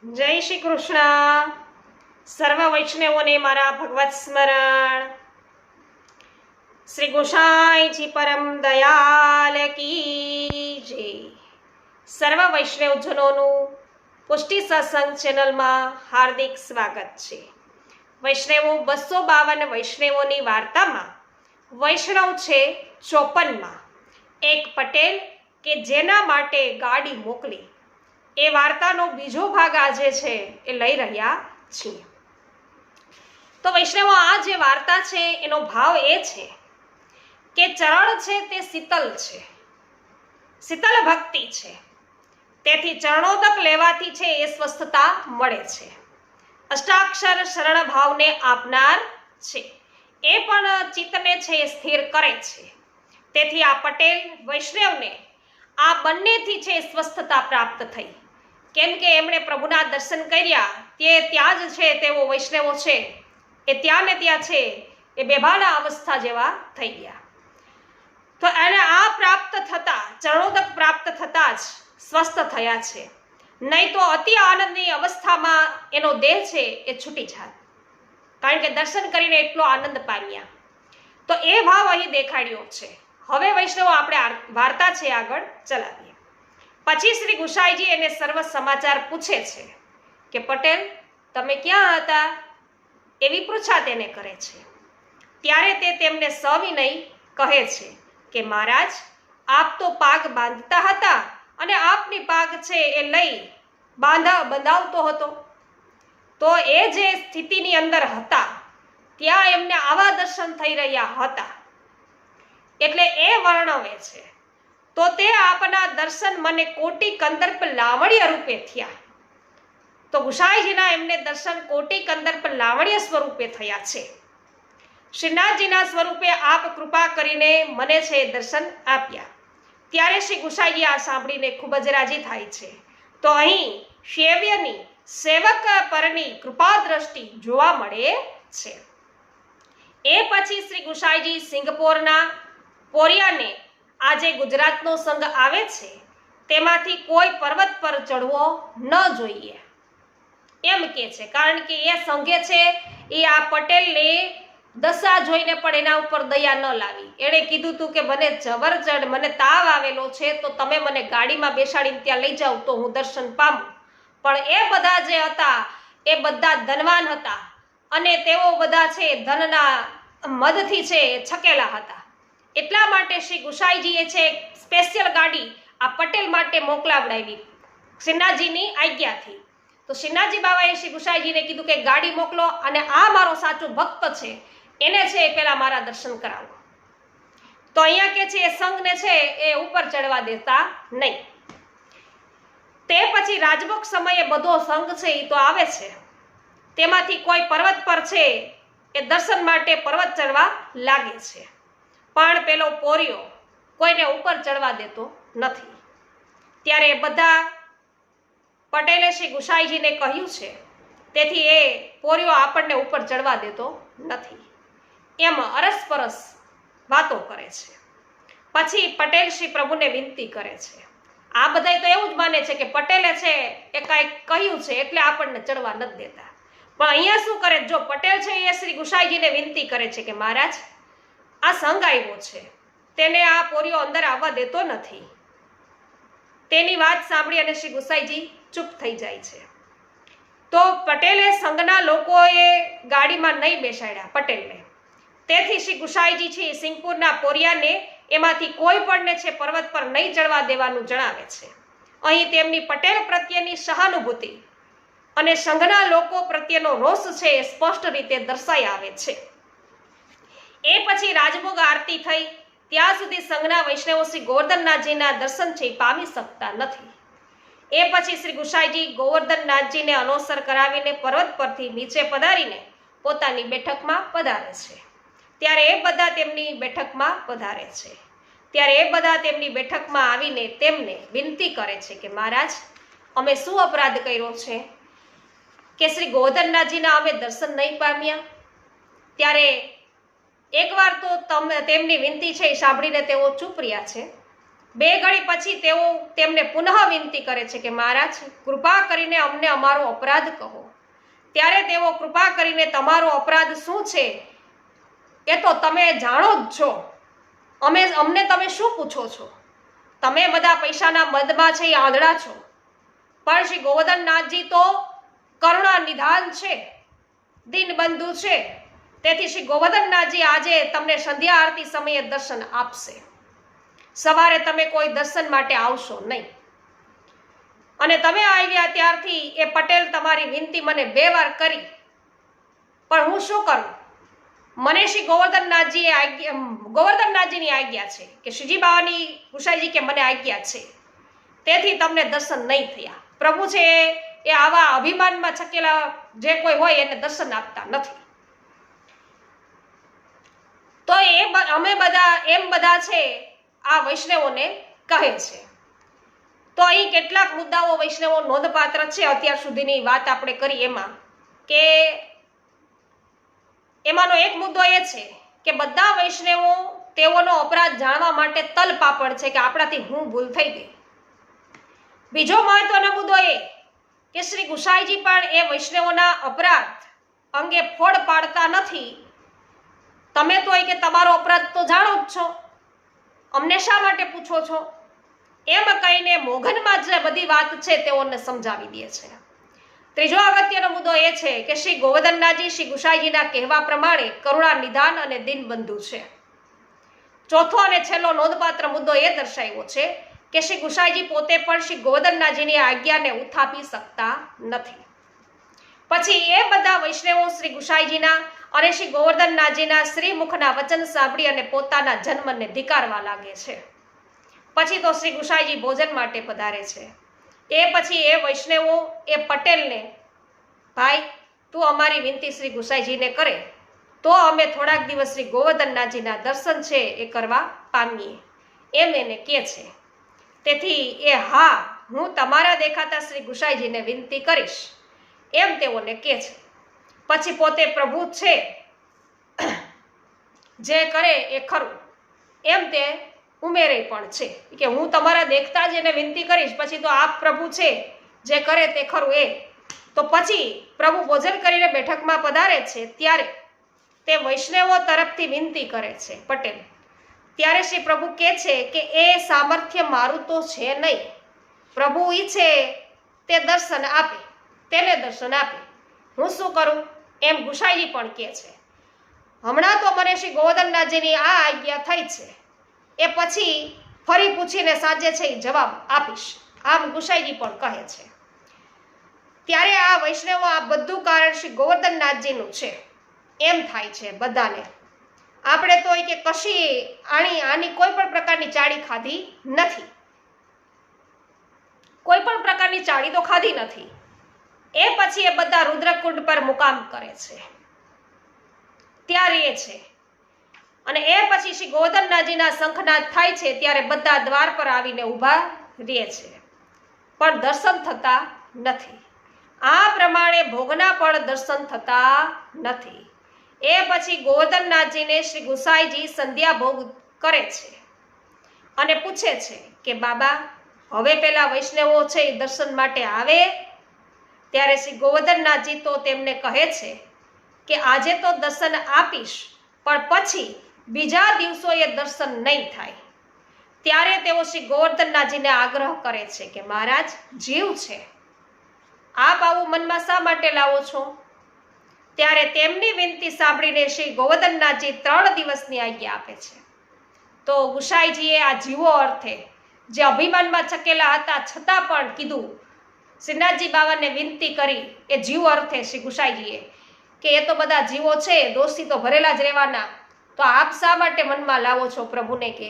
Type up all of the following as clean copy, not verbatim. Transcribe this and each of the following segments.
જય શ્રી કૃષ્ણ. સર્વ વૈષ્ણવોને મારા ભગવત સ્મરણ. શ્રી ગોસાઈજી પરમ દયાલ કી જય. સર્વ વૈષ્ણવજનોનું પુષ્ટિ સત્સંગ ચેનલમાં હાર્દિક સ્વાગત છે. વૈષ્ણવો 252 વૈષ્ણવોની વાર્તામાં વૈષ્ણવ છે 54માં એક પટેલ કે જેના માટે ગાડી મોકલી. એ વાર્તાનો બીજો ભાગ આજે છે એ લઈ રહ્યા છીએ. તો વૈષ્ણવો, આ જે વાર્તા છે એનો ભાવ એ છે કે ચરણ છે તે શીતલ છે, શીતલ ભક્તિ છે. તેથી ચરણોદક લેવાથી છે એ સ્વસ્થતા મળે છે. અષ્ટાક્ષર શરણ ભાવને આપનાર છે, એ પણ ચિત્તને છે એ સ્થિર કરે છે. તેથી આ પટેલ વૈષ્ણવને આ બંનેથી છે સ્વસ્થતા પ્રાપ્ત થઈ. કેમ કે એમણે પ્રભુના દર્શન કર્યા, તે ત્યાં જ છે તેઓ વૈષ્ણવો છે એ ત્યાં ને ત્યાં છે એ બેભાના અવસ્થા જેવા થઈ ગયા. તો એને આ પ્રાપ્ત થતા, ચરણોદક પ્રાપ્ત થતા જ સ્વસ્થ થયા છે. નહીં તો અતિ આનંદની અવસ્થામાં એનો દેહ છે એ છૂટી જાત, કારણ કે દર્શન કરીને એટલો આનંદ પામ્યા. તો એ ભાવ અહીં દેખાડ્યો છે. હવે વૈષ્ણવો આપણે વાર્તા છે આગળ ચલાવીએ. પછી શ્રી ગુસાઈજી એને સર્વ સમાચાર પૂછે છે કે પટેલ, તમે ક્યાં હતા? એવી પૃચ્છા તેને કરે છે. ત્યારે તે તેમને સવિનય કહે છે કે મહારાજ, આપ તો પાગ બાંધતા હતા અને આપની પાગ છે એ લઈ બંધાવતો હતો. તો એ જે સ્થિતિની અંદર હતા ત્યાં એમને આવા દર્શન થઈ રહ્યા હતા, એટલે એ વર્ણવે છે. તો તે આપના દર્શન મને કોટી કંદર્પ લાવણ્ય રૂપે થયા. તો ગુસાઈજીના એમને દર્શન કોટી કંદર્પ લાવણ્ય સ્વરૂપે થયા છે. શ્રીનાથજીના સ્વરૂપે આપ કૃપા કરીને મને છે દર્શન આપ્યા. ત્યારે શ્રી ગુસાઈજી આ સાંભળીને ખૂબ જ રાજી થાય છે. તો અહીં સેવ્યની સેવક પરની કૃપા દ્રષ્ટિ જોવા મળે છે. એ પછી શ્રી ગુસાઈજી સિંગપોરના પોરિયાને આજે ગુજરાતનો સંઘ આવે છે તેમાંથી કોઈ પર્વત પર ચડવો ન જોઈએ એમ કે છે. કારણ કે એ સંઘે છે એ આ પટેલને દશા જોઈને પણ એના ઉપર દયા ન લાવી. એણે કીધું હતું કે મને જબરજડ મને તાવ આવેલો છે, તો તમે મને ગાડીમાં બેસાડીને ત્યાં લઈ જાઓ તો હું દર્શન પામું. પણ એ બધા જે હતા એ બધા ધનવાન હતા અને તેઓ બધા છે ધનના મદથી છે છકેલા હતા. એટલા માટે શ્રી ગુસાઈજીએ છે સ્પેશિયલ ગાડી આ પટેલ માટે મોકલાવડાવી શ્રીનાથજીની આજ્ઞાથી. તો શ્રીનાથજી બાબાએ શ્રી ગુસાઈજીને કીધું કે ગાડી મોકલો અને આ મારો સાચો ભક્ત છે એને છે પેલા મારા દર્શન કરાવો. તો અહીંયા કે છે એ સંઘને છે એ ઉપર ચડવા દેતા નહીં. તે પછી રાજભોગ સમયે બધો સંઘ છે એ તો આવે છે, તેમાંથી કોઈ પર્વત પર છે એ દર્શન માટે પર્વત ચડવા લાગે છે. પણ પેલો પોરિયો કોઈને ઉપર ચડવા દેતો નથી. ત્યારે બધા પટેલે શ્રી ગુસાઈજીને કહ્યું છે, તેથી એ પોરિયો આપણને ઉપર ચડવા દેતો નથી એમ અરસપરસ વાતો કરે છે. પછી પટેલ શ્રી પ્રભુને વિનંતી કરે છે. આ બધા તો એવું જ માને છે કે પટેલે છે એ કાંઈક કહ્યું છે એટલે આપણને ચડવા નથી દેતા. પણ અહીંયા શું કરે, જો પટેલ છે એ શ્રી ગુસાઈજીને વિનંતી કરે છે કે મહારાજ, આ સંઘ આવ્યો છે તેને આ પોરિયો અંદર આવવા દેતો નથી. તેની વાત સાંભળી અને શ્રી ગુસાઈજી ચૂપ થઈ જાય છે. તો પટેલે સંઘના લોકોએ ગાડીમાં નહીં બેસાડ્યા પટેલને. તેથી શ્રી ગુસાઈજી છે સિંગપુરના પોરિયાને એમાંથી કોઈ પણને છે પર્વત પર નહીં ચડવા દેવાનું જણાવે છે. અહીં તેમની પટેલ પ્રત્યેની સહાનુભૂતિ અને સંઘના લોકો પ્રત્યેનો રોષ છે એ સ્પષ્ટ રીતે દર્શાઈ આવે છે. એ પછી રાજભોગ આરતી થઈ ત્યાં સુધી સંઘના વૈષ્ણવો શ્રી ગોવર્ધનનાથજીના દર્શન છે પામી શકતા નથી. એ પછી શ્રી ગુસાઈજી ગોવર્ધનનાથજીને અનોસર કરાવીને પર્વત પરથી નીચે પધારીને પોતાની બેઠકમાં પધારે છે. ત્યારે એ બધા તેમની બેઠકમાં પધારે છે. ત્યારે એ બધા તેમની બેઠકમાં આવીને તેમને વિનંતી કરે છે કે મહારાજ, અમે શું અપરાધ કર્યો છે કે શ્રી ગોવર્ધનનાથજીના અમે દર્શન નહીં પામ્યા? ત્યારે એકવાર તો તેમની વિનંતી છે એ સાંભળીને તેઓ ચૂપ રહ્યા છે. 2 ઘડી પછી તેઓ તેમને પુનઃ વિનંતી કરે છે કે મહારાજ, કૃપા કરીને અમને અમારો અપરાધ કહો. ત્યારે તેઓ કૃપા કરીને તમારો અપરાધ શું છે એ તો તમે જાણો જ છો, અમને તમે શું પૂછો છો? તમે બધા પૈસાના મદમાં છે, એ આંધળા છો. પણ શ્રી ગોવર્ધનનાથજી તો કરુણા નિધાન છે, દીનબંધુ છે. તેથી શ્રી ગોવર્ધનનાથજી આજે તમને સંધ્યા આરતી સમયે દર્શન આપશે. સવારે તમે કોઈ દર્શન માટે આવશો નહીં. અને તમે આવ્યા ત્યારથી એ પટેલ તમારી વિનંતી મને 2 વાર કરી, પણ હું શું કરું? મને શ્રી ગોવર્ધનનાથજીની આજ્ઞા છે કે શ્રીજી બાવાની ગુસાઈજી કે મને આજ્ઞા છે, તેથી તમને દર્શન નહીં થયા. પ્રભુ છે એ આવા અભિમાનમાં છકેલા જે કોઈ હોય એને દર્શન આપતા નથી. તો અમે બધા છે આ વૈષ્ણવોને કહે છે. તો અહીં કેટલાક મુદ્દાઓ વૈષ્ણવો નોંધપાત્ર છે. અત્યાર સુધીની વાત આપણે કરી એમાં કે એમાંનો એક મુદ્દો એ છે કે બધા વૈષ્ણવો તેઓનો અપરાધ જાણવા માટે તલપાપડ છે કે આપણાથી હું ભૂલ થઈ ગઈ. બીજો મહત્વનો મુદ્દો એ કે શ્રી ગુસાઈજી પણ એ વૈષ્ણવોના અપરાધ અંગે ફોડ પાડતા નથી. તમે તો કે તમારો અપરાધ તો જાણો જ છો, અમને શા માટે પૂછો છો? એમ કહીને મોઘનમાં જે બધી વાત છે તેઓને સમજાવી દે છે. ત્રીજો અગત્યનો મુદ્દો એ છે કે શ્રી ગોવર્ધનનાથજી શ્રી ગુસાઈજીના કહેવા પ્રમાણે કરુણા નિધાન અને દીનબંધુ છે. ચોથો અને છેલ્લો નોંધપાત્ર મુદ્દો એ દર્શાવ્યો છે કે શ્રી ગુસાઈજી પોતે પણ શ્રી ગોવર્ધનનાથજીની આજ્ઞાને ઉથાપી શકતા નથી. પછી એ બધા વૈષ્ણવો શ્રી ગુસાઈજીના અને શ્રી ગોવર્ધનનાથજીના શ્રીમુખના વચન સાંભળી અને પોતાના જન્મને ધિક્કારવા લાગે છે. પછી તો શ્રી ગુસાઈજી ભોજન માટે પધારે છે. એ પછી એ વૈષ્ણવો એ પટેલને, ભાઈ તું અમારી વિનંતી શ્રી ગુસાઈજીને કરે તો અમે થોડાક દિવસ શ્રી ગોવર્ધનનાથજીના દર્શન છે એ કરવા પામીએ, એમ એને કહે છે. તેથી એ હા, હું તમારા દેખાતા શ્રી ગુસાઈજીને વિનંતી કરીશ, એમ તેઓને કહે છે. પછી પોતે પ્રભુ છે જે કરે એ ખરું, એમ તે ઉમેરે પણ છે કે હું તમારા દેખતા જ એને વિનંતી કરીશ, પછી તો આપ પ્રભુ છે જે કરે તે ખરું એ. તો પછી પ્રભુ ભોજન કરીને બેઠકમાં પધારે છે ત્યારે તે વૈષ્ણવો તરફથી વિનંતી કરે છે પટેલ. ત્યારે શ્રી પ્રભુ કહે છે કે એ સામર્થ્ય મારું તો છે નહીં, પ્રભુ ઈચ્છે તે દર્શન આપે, તેને દર્શન આપે, હું શું કરું? એમ ગુસાઈજી પણ કહે છે. હમણાં તો મને શ્રી ગોવર્ધનનાથજીની આ આજ્ઞા થઈ છે, એ પછી ફરી પૂછીને સાંજે છે એ જવાબ આપીશ, આમ ગુસાઈજી પણ કહે છે. ત્યારે આ વૈષ્ણવો આ બધું કારણ શ્રી ગોવર્ધનનાથજીનું છે એમ થાય છે બધાને. આપણે તો કે કશી આની કોઈ પણ પ્રકારની ચાળી ખાધી નથી, કોઈ પણ પ્રકારની ચાળી તો ખાધી નથી. એ પછી એ બધા રુદ્રકુંડ પર મુકામ કરે છે, ત્યાં રહે છે. અને એ પછી શ્રી ગોવર્ધનનાથજીના શંખનાદ થાય છે ત્યારે બધા દ્વાર પર આવીને ઊભા રહે છે, પણ દર્શન થતા નથી. આ પ્રમાણે ભોગના પણ દર્શન થતા નથી. એ પછી ગોવર્ધનનાથજીને શ્રી ગુસાઈજી સંધ્યા ભોગ કરે છે અને પૂછે છે કે બાબા, હવે પેલા વૈષ્ણવો છે એ દર્શન માટે આવે? ત્યારે શ્રી ગોવર્ધનનાથજી તો તેમને કહે છે કે આજે તો દર્શન આપીશ, પણ પછી બીજા દિવસોએ દર્શન નહીં થાય. ત્યારે તેઓ શ્રી ગોવર્ધનનાથજીને આગ્રહ કરે છે કે મહારાજ, જીવ છે, આપ આવું મનમાં શા માટે લાવો છો? ત્યારે તેમની વિનંતી સાંભળીને શ્રી ગોવર્ધનનાથજી 3 દિવસની આજ્ઞા આપે છે. તો ગુસાઈજીએ આ જીવો અર્થે જે અભિમાનમાં છકેલા હતા છતાં પણ કીધું, શ્રીનાથજી બાવાને વિનંતી કરી એ જીવ અર્થે શ્રી ગુસાઈજીએ કે એ તો બધા જીવો છે, દોષથી તો ભરેલા જ રહેવાના, તો આપ શા માટે મનમાં લાવો છો પ્રભુને? કે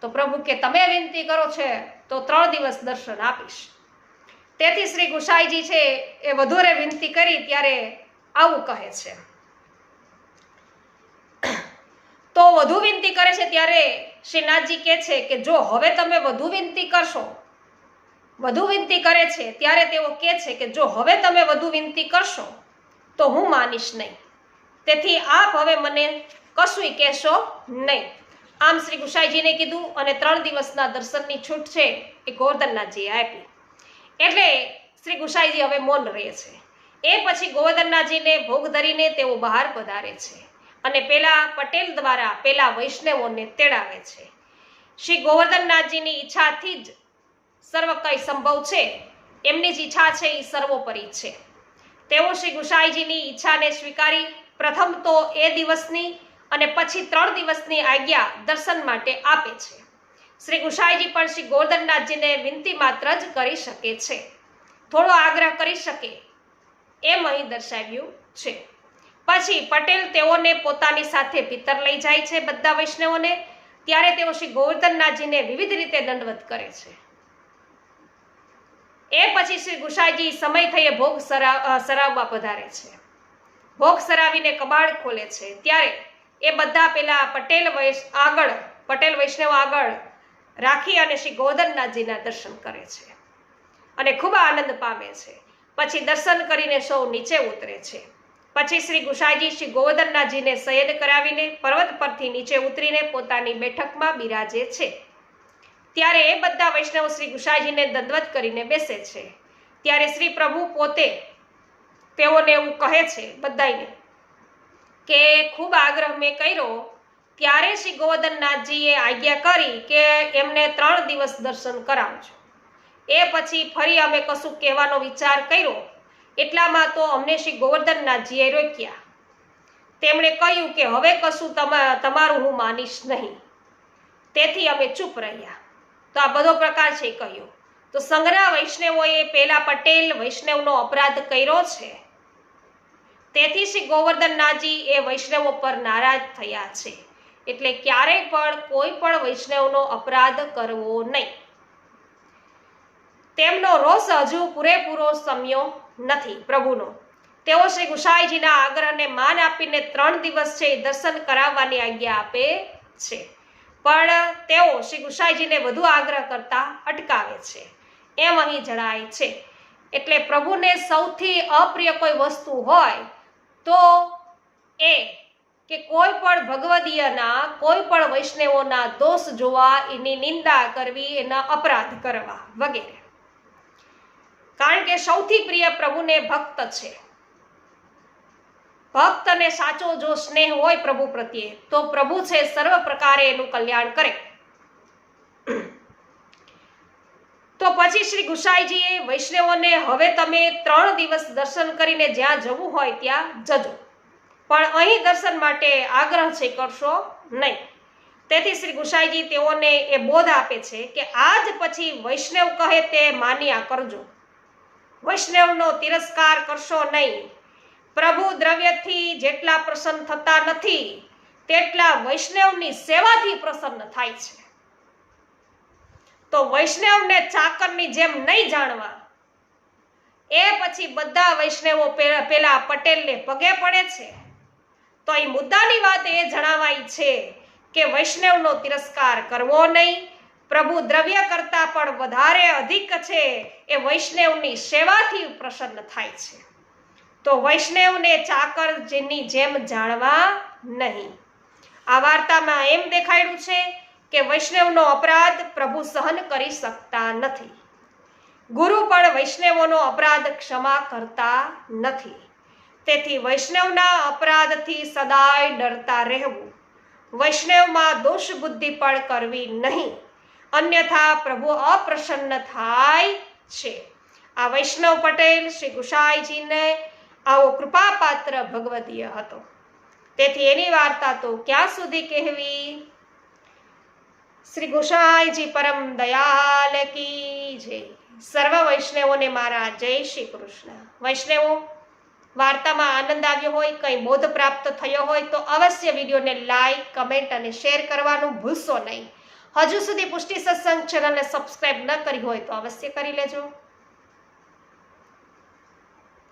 તો પ્રભુ કે તમે વિનંતી કરો છે તો 3 દિવસ દર્શન આપીશ. તેથી શ્રી ગુસાઈજી છે એ વધુરે વિનંતી કરી ત્યારે આવું કહે છે. તો વધુ વિનંતી કરે છે ત્યારે શ્રીનાથજી કહે છે કે જો હવે તમે વધુ વિનંતી કરશો, વધુ વિનંતી કરે છે ત્યારે તેઓ કહે છે કે જો હવે તમે વધુ વિનંતી કરશો તો હું માનીશ નહીં. તેથી આપ હવે મને કશુંય કહેશો નહીં. આમ શ્રી ગુસાઈજીને કીધું અને 3 દિવસના દર્શનની છૂટ છે એ ગોવર્ધનનાથજીએ આપી. એટલે શ્રી ગુસાઈજી હવે મૌન રહે છે. એ પછી ગોવર્ધનનાથજીને ભોગ ધરીને તેઓ બહાર પધારે છે અને પેલા પટેલ દ્વારા પેલા વૈષ્ણવોને તેડાવે છે. શ્રી ગોવર્ધનનાથજીની ઈચ્છાથી જ સર્વ કંઈ સંભવ છે. એમની જ ઈચ્છા છે એ સર્વોપરી છે. તેઓ શ્રી ગુસાઈજીની ઈચ્છાને સ્વીકારી પ્રથમ તો એ દિવસની અને પછી 3 દિવસની આજ્ઞા દર્શન માટે આપે છે. શ્રી ગુસાઈજી પણ શ્રી ગોવર્ધનનાથજીને વિનંતી માત્ર જ કરી શકે છે, થોડો આગ્રહ કરી શકે એમ અહીં દર્શાવ્યું છે. પછી પટેલ તેઓને પોતાની સાથે ભીતર લઈ જાય છે બધા વૈષ્ણવોને. ત્યારે તેઓ શ્રી ગોવર્ધનનાથજીને વિવિધ રીતે દંડવત કરે છે. એ પછી શ્રી ગુસાઈજી સમય થયે ભોગ સરાવવા પધારે છે. ભોગ સરાવીને કબાડ ખોલે છે. ત્યારે એ બધા પેલા પટેલ વૈષ્ણવ આગળ રાખી અને શ્રી ગોવર્ધનનાથજીના દર્શન કરે છે અને ખૂબ આનંદ પામે છે. પછી દર્શન કરીને સૌ નીચે ઉતરે છે. પછી શ્રી ગુસાઈજી શ્રી ગોવર્ધનનાથજીને શયન કરાવીને પર્વત પરથી નીચે ઉતરીને પોતાની બેઠકમાં બિરાજે છે. ત્યારે એ બધા વૈષ્ણવ શ્રી ગુસાઈજીને દંડવત કરીને બેસે છે. ત્યારે શ્રી પ્રભુ પોતે તેઓને એવું કહે છે બધાને કે ખૂબ આગ્રહ મેં કર્યો ત્યારે શ્રી ગોવર્ધનનાથજીએ આજ્ઞા કરી કે એમને 3 દિવસ દર્શન કરાવજો. એ પછી ફરી અમે કશું કહેવાનો વિચાર કર્યો એટલામાં તો અમને શ્રી ગોવર્ધનનાથજીએ રોક્યા. તેમણે કહ્યું કે હવે કશું તમારું હું માનીશ નહીં. તેથી અમે ચૂપ રહ્યા. તો આ બધો પ્રકાર છે કહ્યું. તો સંઘના વૈષ્ણવોએ પેલા પટેલ વૈષ્ણવનો અપરાધ કર્યો છે. તેથી શ્રી ગોવર્ધનનાથજી એ વૈષ્ણવો પર નારાજ થયા છે. એટલે ક્યારેય પણ કોઈ પણ વૈષ્ણવનો અપરાધ કરવો નહીં. તેમનો રોષ હજુ પૂરેપૂરો સમ્યો નથી પ્રભુનો. તેઓ શ્રી ગુસાઈજીના આગ્રહને માન આપીને 3 દિવસ છે દર્શન કરાવવાની આજ્ઞા આપે છે. પણ તેઓ શ્રી ગુસાઈજીને વધુ આગ્રહ કરતા અટકાવે છે એમ અહીં જણાય છે. એટલે પ્રભુને સૌથી અપ્રિય કોઈ વસ્તુ હોય તો એ કે કોઈ પણ ભગવદીયના કોઈ પણ વૈષ્ણવોના દોષ જોવા, એની નિંદા કરવી, એના અપરાધ કરવા વગેરે. કારણ કે સૌથી પ્રિય પ્રભુને ભક્ત છે. ભક્તને સાચો જો સ્નેહ હોય પ્રભુ પ્રત્યે તો પ્રભુ છે સર્વ પ્રકારે એનું કલ્યાણ કરે. તો પછી શ્રી ગુસાઈજીએ વૈષ્ણવોને હવે તમે 3 દિવસ દર્શન કરીને જ્યાં જવું હોય ત્યાં જજો, પણ અહીં દર્શન માટે આગ્રહ છે કરશો નહીં. તેથી શ્રી ગુસાઈજી તેઓને એ બોધ આપે છે કે આજ પછી વૈષ્ણવ કહે તે માન્યા કરજો. વૈષ્ણવનો તિરસ્કાર કરશો નહીં. પ્રભુ દ્રવ્યથી જેટલા પ્રસન્ન થતા નથી તેટલા વૈષ્ણવની સેવાથી પ્રસન્ન થાય છે. તો વૈષ્ણવને ચાકરની જેમ નહીં જાણવા. એ પછી બધા વૈષ્ણવો પેલા પટેલને પગે પડે છે. તો એ મુદ્દાની વાત એ જણાવાય છે કે વૈષ્ણવનો તિરસ્કાર કરવો નહીં. પ્રભુ દ્રવ્ય કરતા પણ વધારે અધિક છે એ વૈષ્ણવની સેવાથી પ્રસન્ન થાય છે. તો વૈષ્ણવને ચાકરની જેમ જાણવા નહીં. આ વાર્તામાં એમ દેખાડ્યું છે કે વૈષ્ણવનો અપરાધ પ્રભુ સહન કરી શકતા નથી. ગુરુ પણ વૈષ્ણવોનો અપરાધ ક્ષમા કરતા નથી. તેથી વૈષ્ણવના અપરાધથી સદાય ડરતા રહેવું. વૈષ્ણવમાં દોષ બુદ્ધિ પણ કરવી નહીં, અન્યથા પ્રભુ અપ્રસન્ન થાય છે. આ વૈષ્ણવ પટેલ શ્રી ગુસાઈજીને આવો કૃપાપાત્ર ભગવદીય હતો. તેથી એની વાર્તા તો ક્યાં સુધી કહેવી. શ્રી ગુસાઈજી પરમ દયાલ કી જય. સર્વ વૈષ્ણવોને મારા જય શ્રી કૃષ્ણ. વૈષ્ણવો, વાર્તામાં આનંદ આવ્યો હોય, કંઈ બોધ પ્રાપ્ત થયો હોય તો અવશ્ય વિડીયોને લાઈક, કમેન્ટ અને શેર કરવાનું ભૂલશો નહીં. હજુ સુધી પુષ્ટિ સત્સંગ ચેનલને સબસ્ક્રાઇબ ન કરી હોય તો અવશ્ય કરી લેજો.